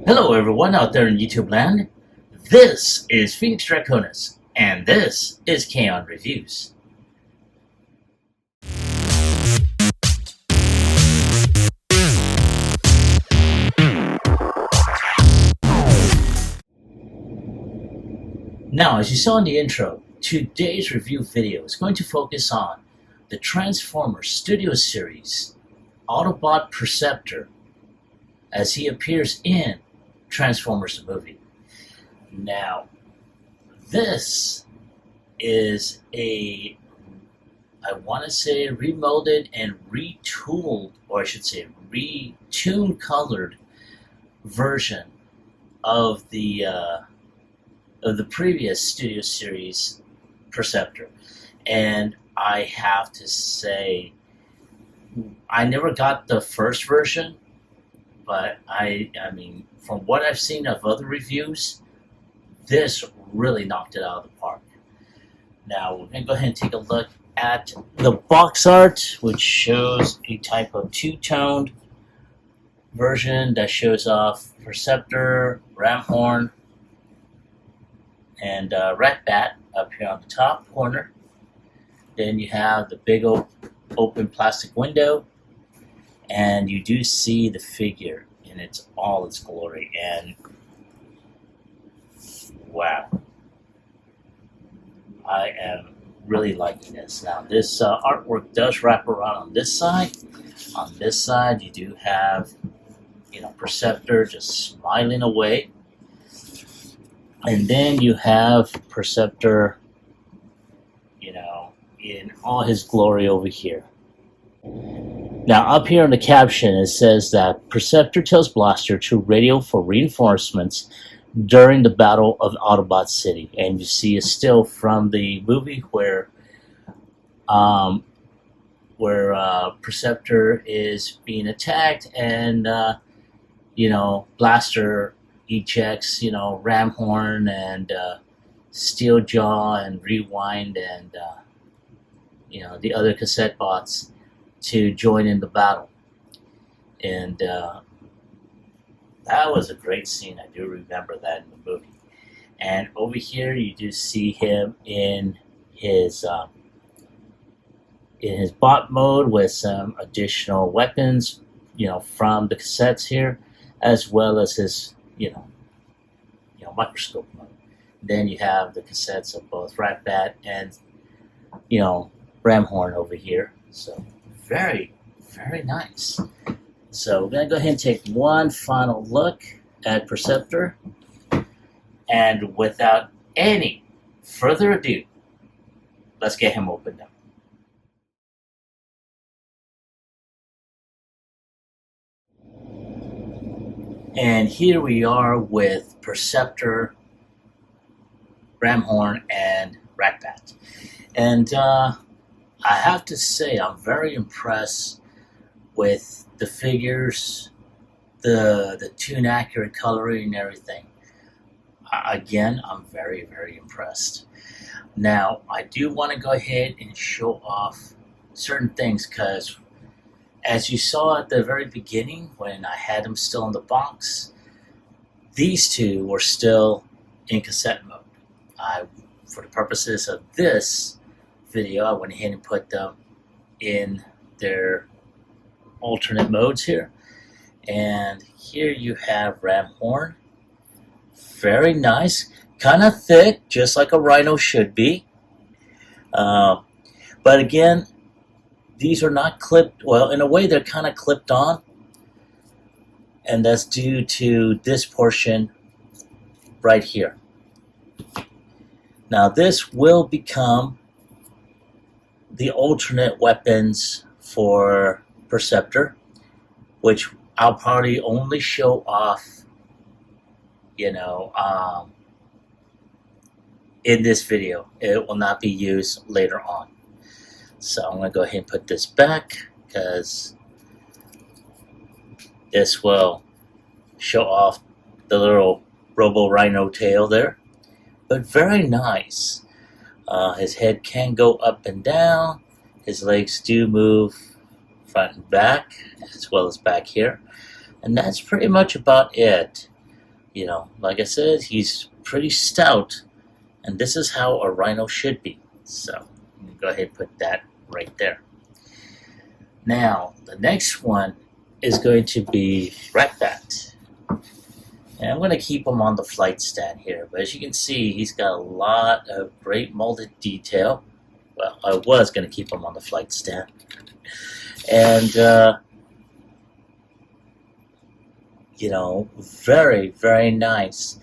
Hello everyone out there in YouTube land. This is Phoenix Draconis, and this is Kaon Reviews. Now, as you saw in the intro, today's review video is going to focus on the Transformers Studio Series Autobot Perceptor as he appears in Transformers the movie. Now, this is I want to say remolded and retooled, or I should say retuned colored version of the previous Studio Series Perceptor. And I have to say, I never got the first version, but I mean, from what I've seen of other reviews, this really knocked it out of the park. Now, we're going to go ahead and take a look at the box art, which shows a type of two-toned version that shows off Perceptor, Ramhorn, and Ratbat up here on the top corner. Then you have the big open plastic window, and you do see the figure in all its glory. And wow, I am really liking this. Now, this artwork does wrap around on this side. On this side, you do have, Perceptor just smiling away. And then you have Perceptor, in all his glory over here. Now, up here in the caption, it says that Perceptor tells Blaster to radio for reinforcements during the Battle of Autobot City. And you see a still from the movie where Perceptor is being attacked, and Blaster ejects, Ramhorn and Steeljaw and Rewind and the other cassette bots to join in the battle. And that was a great scene. I do remember that in the movie. And over here you do see him in his bot mode with some additional weapons, from the cassettes here, as well as his microscope mode. Then you have the cassettes of both Ratbat and Ramhorn over here. So very, very nice. So we're going to go ahead and take one final look at Perceptor. And without any further ado, let's get him opened up. And here we are with Perceptor, Ramhorn, and Ratbat. And I have to say, I'm very impressed with the figures, the tune accurate coloring and everything. Again, I'm very, very impressed. Now, I do want to go ahead and show off certain things, because as you saw at the very beginning when I had them still in the box, these two were still in cassette mode. For the purposes of this video, I went ahead and put them in their alternate modes here. And here you have Ramhorn. Very nice. Kind of thick, just like a Rhino should be. But again, these are not clipped. Well, in a way, they're kind of clipped on. And that's due to this portion right here. Now, this will become the alternate weapons for Perceptor, which I'll probably only show off, in this video. It will not be used later on. So I'm going to go ahead and put this back, because this will show off the little Robo Rhino tail there. But very nice. His head can go up and down. His legs do move front and back, as well as back here. And that's pretty much about it. You know, like I said, he's pretty stout, and this is how a rhino should be. So go ahead and put that right there. Now, the next one is going to be Ratbat. And I'm going to keep him on the flight stand here, but as you can see, he's got a lot of great molded detail. Well, I was going to keep him on the flight stand. And, you know, very, very nice.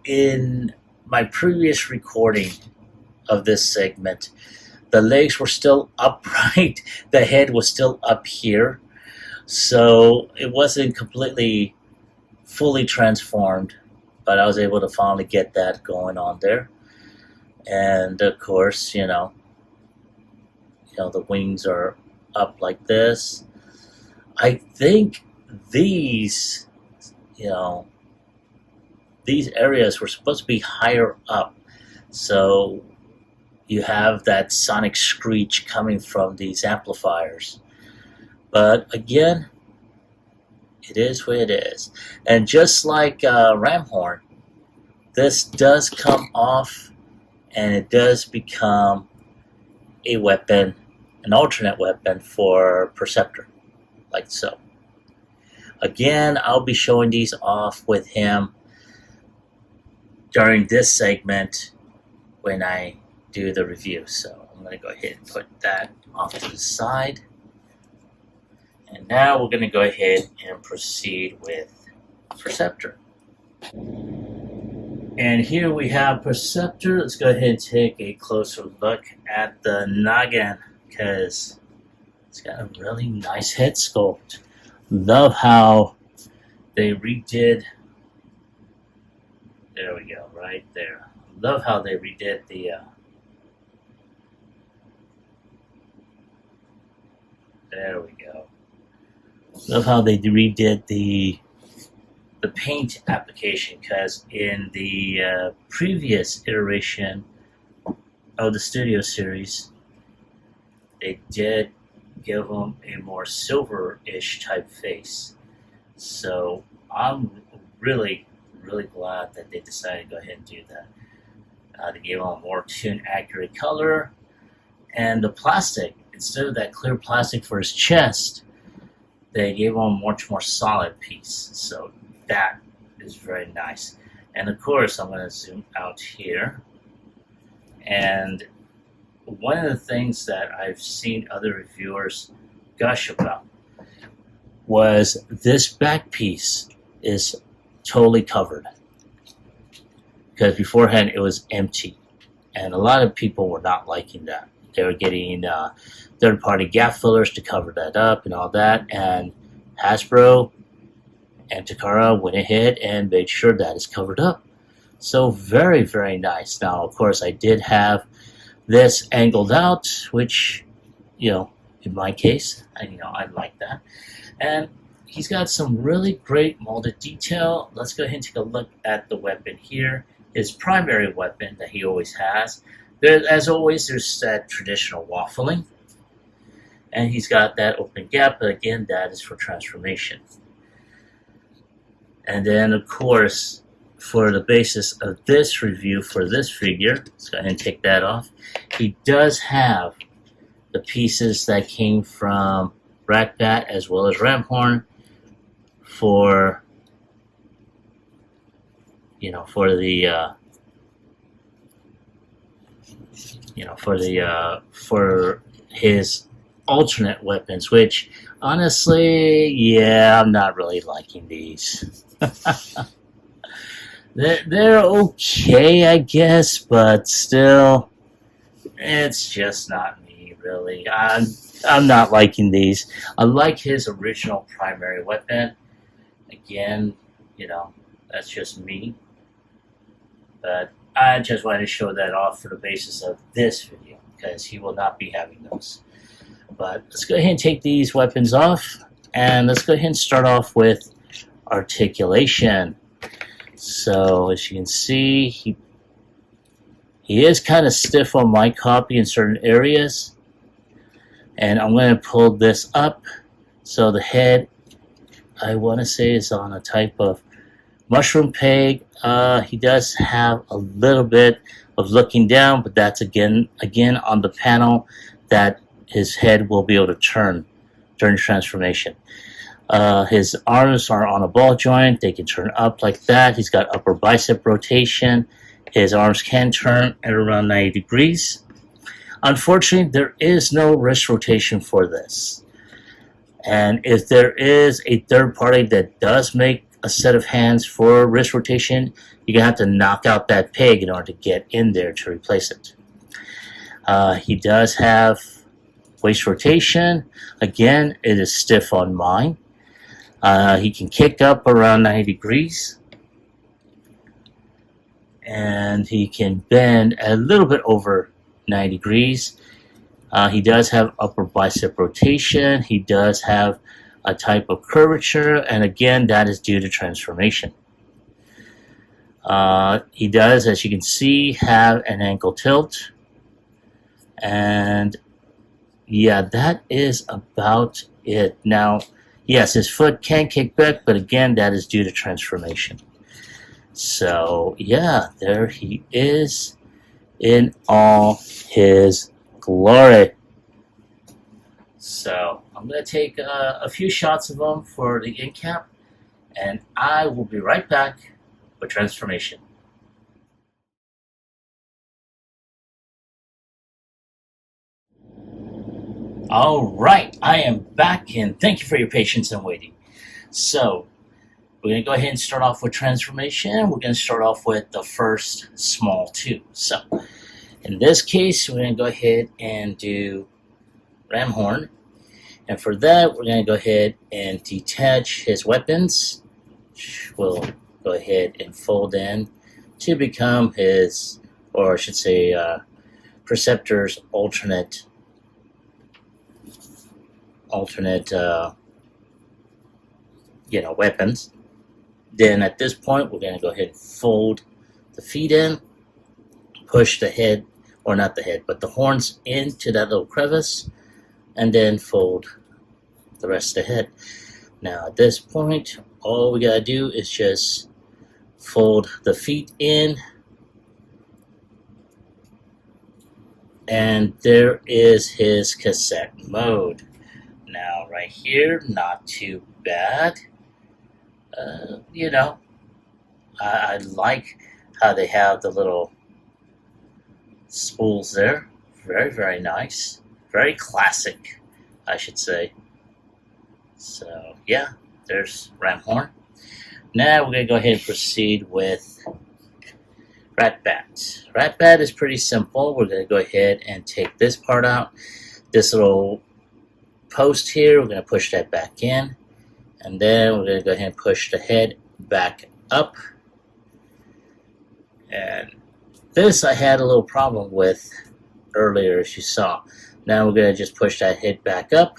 In my previous recording of this segment, the legs were still upright, the head was still up here, so it wasn't completely fully transformed, but I was able to finally get that going on there. And of course, you know, the wings are up like this. I think these, these areas were supposed to be higher up, so you have that sonic screech coming from these amplifiers. But again, it is what it is. And just like Ramhorn, this does come off and it does become a weapon, an alternate weapon for Perceptor, like so. Again, I'll be showing these off with him during this segment when I do the review. So I'm going to go ahead and put that off to the side. And now we're going to go ahead and proceed with Perceptor. And here we have Perceptor. Let's go ahead and take a closer look at the noggin, because it's got a really nice head sculpt. Love how they redid, there we go, right there. Love how they redid the there we go. Love how they redid the paint application, because in the previous iteration of the Studio Series, they did give them a more silver-ish type face. So I'm really, really glad that they decided to go ahead and do that. They gave them a more tune-accurate color, and the plastic, instead of that clear plastic for his chest, they gave him a much more solid piece. So that is very nice. And of course, I'm going to zoom out here. And one of the things that I've seen other reviewers gush about was this back piece is totally covered, because beforehand it was empty, and a lot of people were not liking that. They were getting third-party gap fillers to cover that up and all that, and Hasbro and Takara went ahead and made sure that is covered up. So very, very nice. Now, of course, I did have this angled out, which, in my case, I like that. And he's got some really great molded detail. Let's go ahead and take a look at the weapon here. His primary weapon that he always has. As always, there's that traditional waffling. And he's got that open gap, but again, that is for transformation. And then, of course, for the basis of this review for this figure, let's go ahead and take that off. He does have the pieces that came from Ratbat as well as Ramhorn for, for his alternate weapons, which honestly, yeah, I'm not really liking these. They're okay, I guess, but still, it's just not me, really. I'm not liking these. I like his original primary weapon. Again, that's just me. But I just wanted to show that off for the basis of this video, because he will not be having those. But let's go ahead and take these weapons off, and let's go ahead and start off with articulation. So as you can see, he is kind of stiff on my copy in certain areas, and I'm going to pull this up so the head, I want to say, is on a type of Mushroom Pig, he does have a little bit of looking down, but that's again on the panel that his head will be able to turn during transformation. His arms are on a ball joint. They can turn up like that. He's got upper bicep rotation. His arms can turn at around 90 degrees. Unfortunately, there is no wrist rotation for this. And if there is a third party that does make a set of hands for wrist rotation, you're going to have to knock out that peg in order to get in there to replace it. He does have waist rotation. Again, it is stiff on mine. He can kick up around 90 degrees. And he can bend a little bit over 90 degrees. He does have upper bicep rotation. He does have a type of curvature, and again, that is due to transformation. He does, as you can see, have an ankle tilt. And yeah, that is about it. Now, yes, his foot can kick back, but again, that is due to transformation. So, yeah, there he is in all his glory. So, I'm going to take a few shots of him for the end cap, and I will be right back with transformation. Alright, I am back, and thank you for your patience and waiting. So, we're going to go ahead and start off with transformation. We're going to start off with the first small two. So, in this case, we're going to go ahead and do Ramhorn. And for that, we're going to go ahead and detach his weapons, which we'll go ahead and fold in to become his, or I should say, Perceptor's alternate weapons. Then at this point, we're going to go ahead and fold the feet in, push the head, or not the head, but the horns into that little crevice, and then fold the rest of the head. Now at this point, all we got to do is just fold the feet in, and there is his cassette mode. Now right here, not too bad. I like how they have the little spools there. Very, very nice. Very classic, I should say. So, yeah, there's Ramhorn. Now we're going to go ahead and proceed with Ratbat. Ratbat is pretty simple. We're going to go ahead and take this part out. This little post here, we're going to push that back in. And then we're going to go ahead and push the head back up. And this I had a little problem with earlier, as you saw. Now we're going to just push that head back up.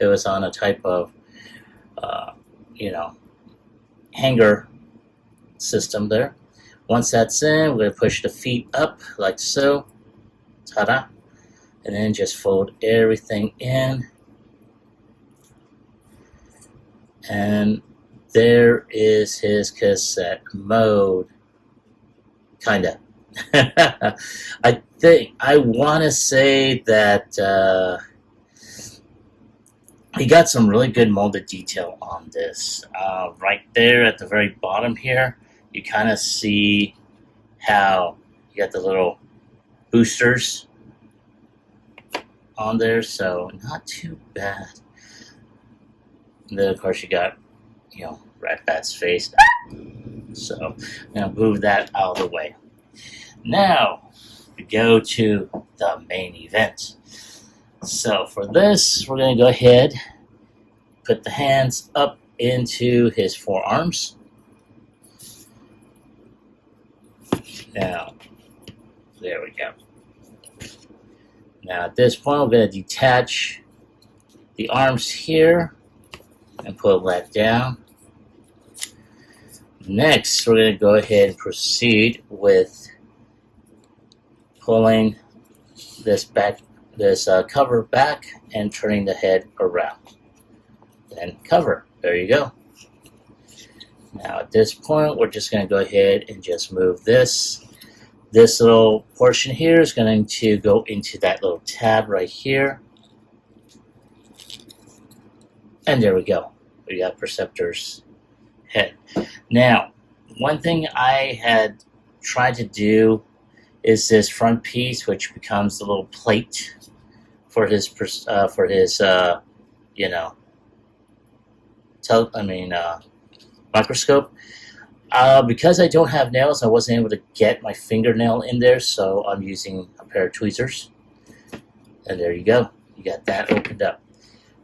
It was on a type of, hanger system there. Once that's in, we're going to push the feet up like so. Ta-da. And then just fold everything in. And there is his cassette mode. Kinda. I want to say that he got some really good molded detail on this. Right there at the very bottom here, you kind of see how you got the little boosters on there, so not too bad. And then of course you got, Ratbat's face. So I'm going to move that out of the way. Now we go to the main event. So for this, we're going to go ahead, put the hands up into his forearms. Now, there we go. Now at this point, we're going to detach the arms here and pull that down. Next, we're going to go ahead and proceed with pulling this cover back and turning the head around. Then cover. There you go. Now at this point, we're just going to go ahead and just move this. This little portion here is going to go into that little tab right here. And there we go. We got Perceptor's head. Now, one thing I had tried to do is this front piece, which becomes the little plate for his you know, microscope. Because I don't have nails, I wasn't able to get my fingernail in there, so I'm using a pair of tweezers. And there you go. You got that opened up.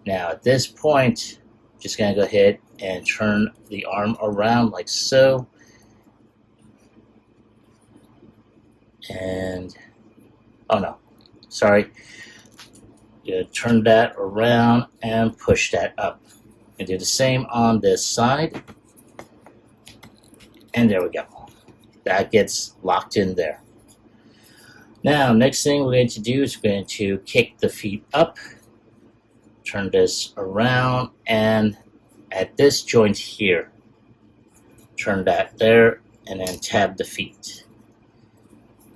Now at this point, just going to go ahead and turn the arm around like so. And, oh no, sorry. You turn that around and push that up. And do the same on this side. And there we go. That gets locked in there. Now, next thing we're going to do is we're going to kick the feet up. Turn this around, and at this joint here, turn that there, and then tab the feet.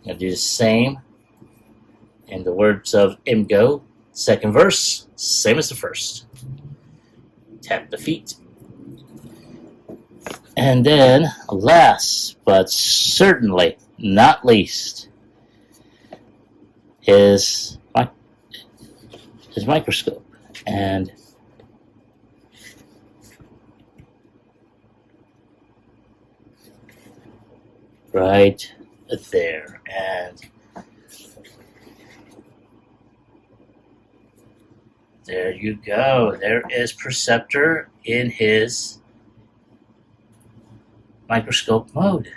Now do the same. In the words of Imgo, second verse, same as the first. Tap the feet. And then, last but certainly not least, is his microscope. And right there. And there you go. There is Perceptor in his microscope mode.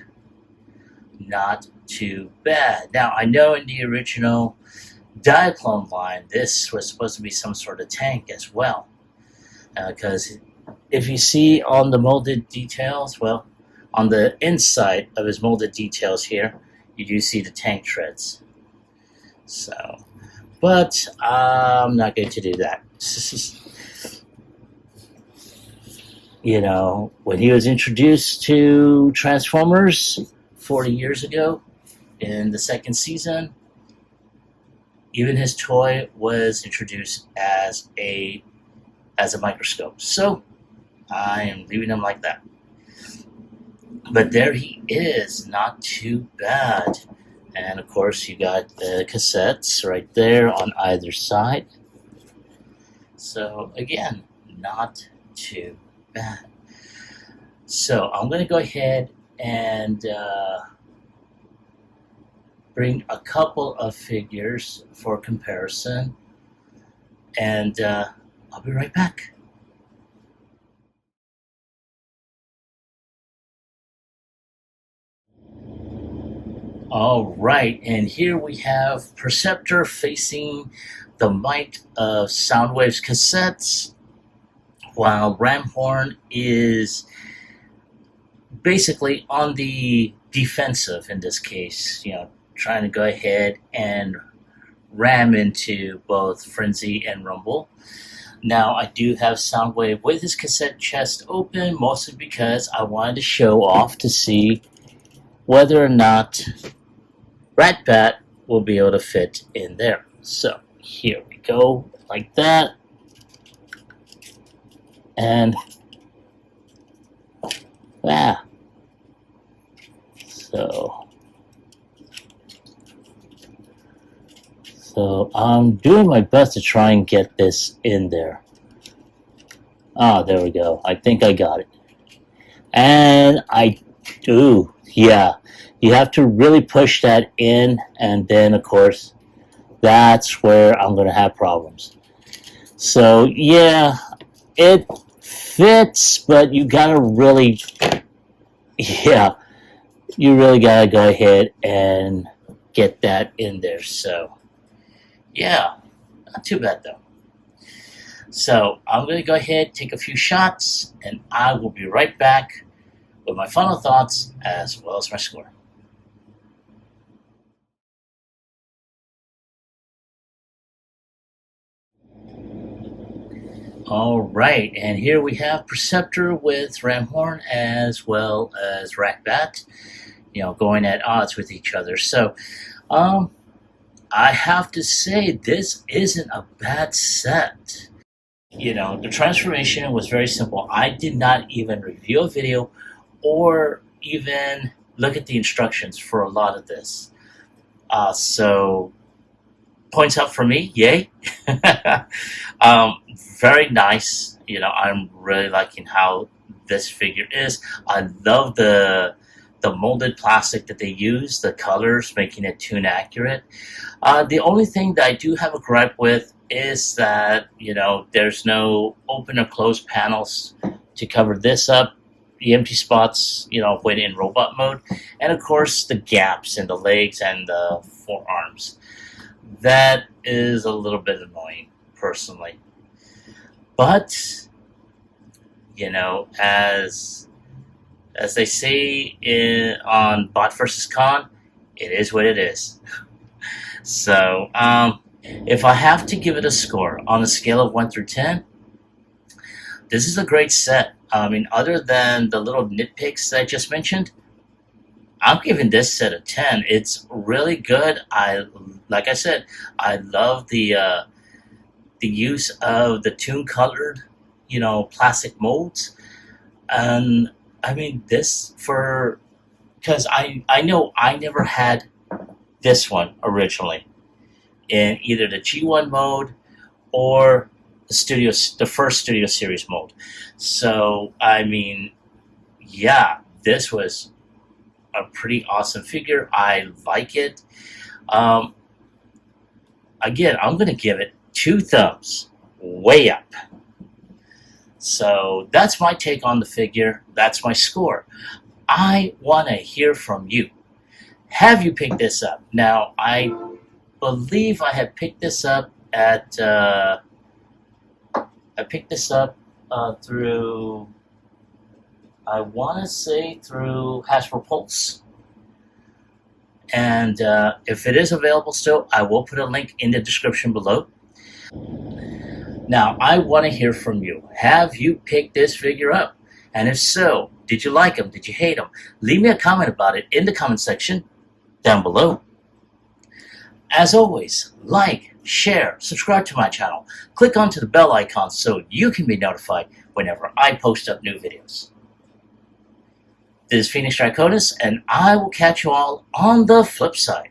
Not too bad. Now, I know in the original Diaclone line, this was supposed to be some sort of tank as well. Because if you see on the molded details, well, on the inside of his molded details here, you do see the tank treads. So, but I'm not going to do that. You know, when he was introduced to Transformers 40 years ago in the second season, even his toy was introduced as a microscope. So I am leaving him like that. But there he is, not too bad. And of course you got the cassettes right there on either side. So again, not too bad. So I'm going to go ahead and bring a couple of figures for comparison, and I'll be right back. All right, and here we have Perceptor facing the might of Soundwave's cassettes, while Ramhorn is basically on the defensive in this case, you know, trying to go ahead and ram into both Frenzy and Rumble. Now, I do have Soundwave with his cassette chest open, mostly because I wanted to show off to see whether or not Ratbat will be able to fit in there. So, here we go, like that. And, So I'm doing my best to try and get this in there. Ah, there we go. I think I got it. And I do, yeah. You have to really push that in, and then, of course, that's where I'm going to have problems. So, yeah, it fits, but you got to really, yeah, you really got to go ahead and get that in there. So, yeah, not too bad, though. So, I'm going to go ahead, take a few shots, and I will be right back with my final thoughts as well as my score. All right, and here we have Perceptor with Ramhorn as well as Ratbat, going at odds with each other. So, um, I have to say this isn't a bad set. The transformation was very simple. I did not even review a video or even look at the instructions for a lot of this. So points up for me, yay. um, Very nice. I'm really liking how this figure is. I love the molded plastic that they use, the colors, making it tune accurate. The only thing that I do have a gripe with is that, there's no open or closed panels to cover this up, the empty spots, when in robot mode, and of course the gaps in the legs and the forearms. That is a little bit annoying, personally. But, as they say on Bot versus Con, it is what it is. So, if I have to give it a score on a scale of 1 through 10, this is a great set. I mean, other than the little nitpicks that I just mentioned, I'm giving this set a 10. It's really good. Like I said, I love the use of the tune colored, plastic molds. And I mean, because I know I never had this one originally in either the G1 mode or the first Studio Series mode. So I mean, yeah, this was a pretty awesome figure. I like it. Um, Again, I'm going to give it 2 thumbs way up. So that's my take on the figure. That's my score. I want to hear from you. Have you picked this up? Now, I believe I have picked this up at through, I want to say, through Hasbro Pulse. And if it is available still, I will put a link in the description below. Now, I want to hear from you. Have you picked this figure up? And if so, did you like him? Did you hate him? Leave me a comment about it in the comment section down below. As always, like, share, subscribe to my channel. Click onto the bell icon so you can be notified whenever I post up new videos. This is Phoenix Draconis, and I will catch you all on the flip side.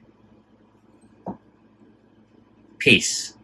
Peace.